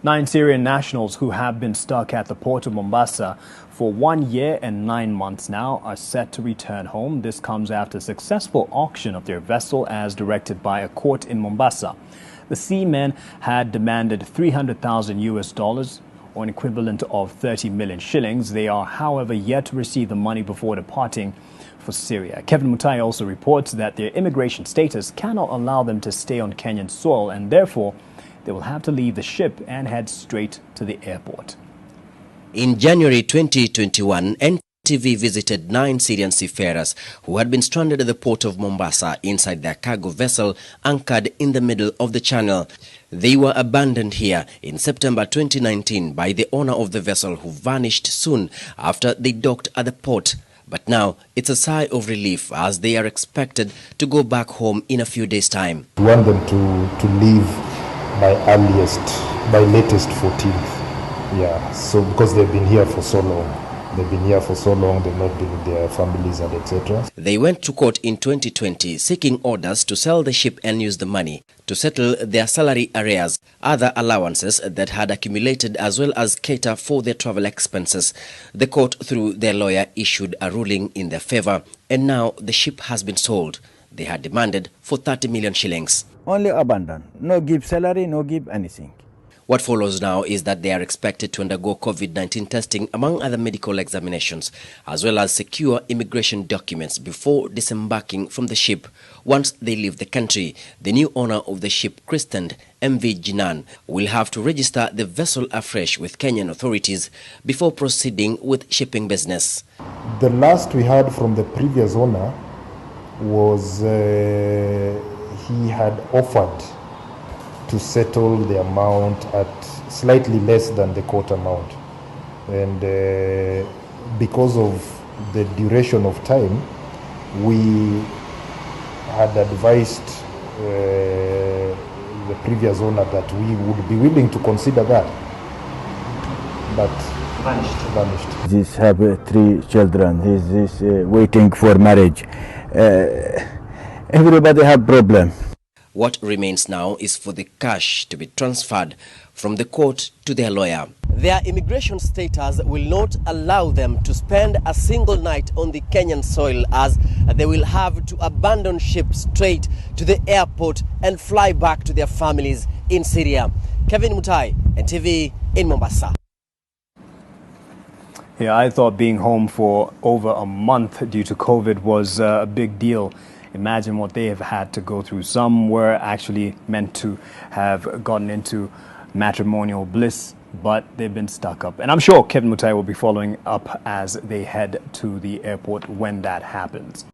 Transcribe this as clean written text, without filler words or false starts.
9 Syrian nationals who have been stuck at the port of Mombasa for 1 year and 9 months now are set to return home. This comes after a successful auction of their vessel as directed by a court in Mombasa. The seamen had demanded $300,000 or an equivalent of 30 million shillings. They are, however, yet to receive the money before departing for Syria. Kevin Mutai also reports that their immigration status cannot allow them to stay on Kenyan soil, and therefore they will have to leave the ship and head straight to the airport. In January 2021, NTV visited 9 Syrian seafarers who had been stranded at the port of Mombasa inside their cargo vessel anchored in the middle of the channel. They were abandoned here in September 2019 by the owner of the vessel, who vanished soon after they docked at the port. But now it's a sigh of relief as they are expected to go back home in a few days' time. We want them to leave by latest 14th. Yeah, so because they've been here for so long. They've not been with their families and etc. They went to court in 2020 seeking orders to sell the ship and use the money to settle their salary arrears, other allowances that had accumulated, as well as cater for their travel expenses. The court, through their lawyer, issued a ruling in their favor, and now the ship has been sold. They had demanded for 30 million shillings. Only abandon, no give salary, no give anything. What follows now is that they are expected to undergo COVID-19 testing, among other medical examinations, as well as secure immigration documents before disembarking from the ship. Once they leave the country, the new owner of the ship, christened MV Jinan, will have to register the vessel afresh with Kenyan authorities before proceeding with shipping business. The last we heard from the previous owner was he had offered to settle the amount at slightly less than the court amount, and because of the duration of time, we had advised the previous owner that we would be willing to consider that, but vanished. He's have 3 children. He's waiting for marriage. Everybody have problem. What remains now is for the cash to be transferred from the court to their lawyer. Their immigration status will not allow them to spend a single night on the Kenyan soil, as they will have to abandon ship straight to the airport and fly back to their families in Syria. Kevin Mutai, NTV in Mombasa. Yeah, I thought being home for over a month due to COVID was a big deal. Imagine what they have had to go through. Some were actually meant to have gotten into matrimonial bliss, but they've been stuck up. And I'm sure Kevin Mutai will be following up as they head to the airport when that happens.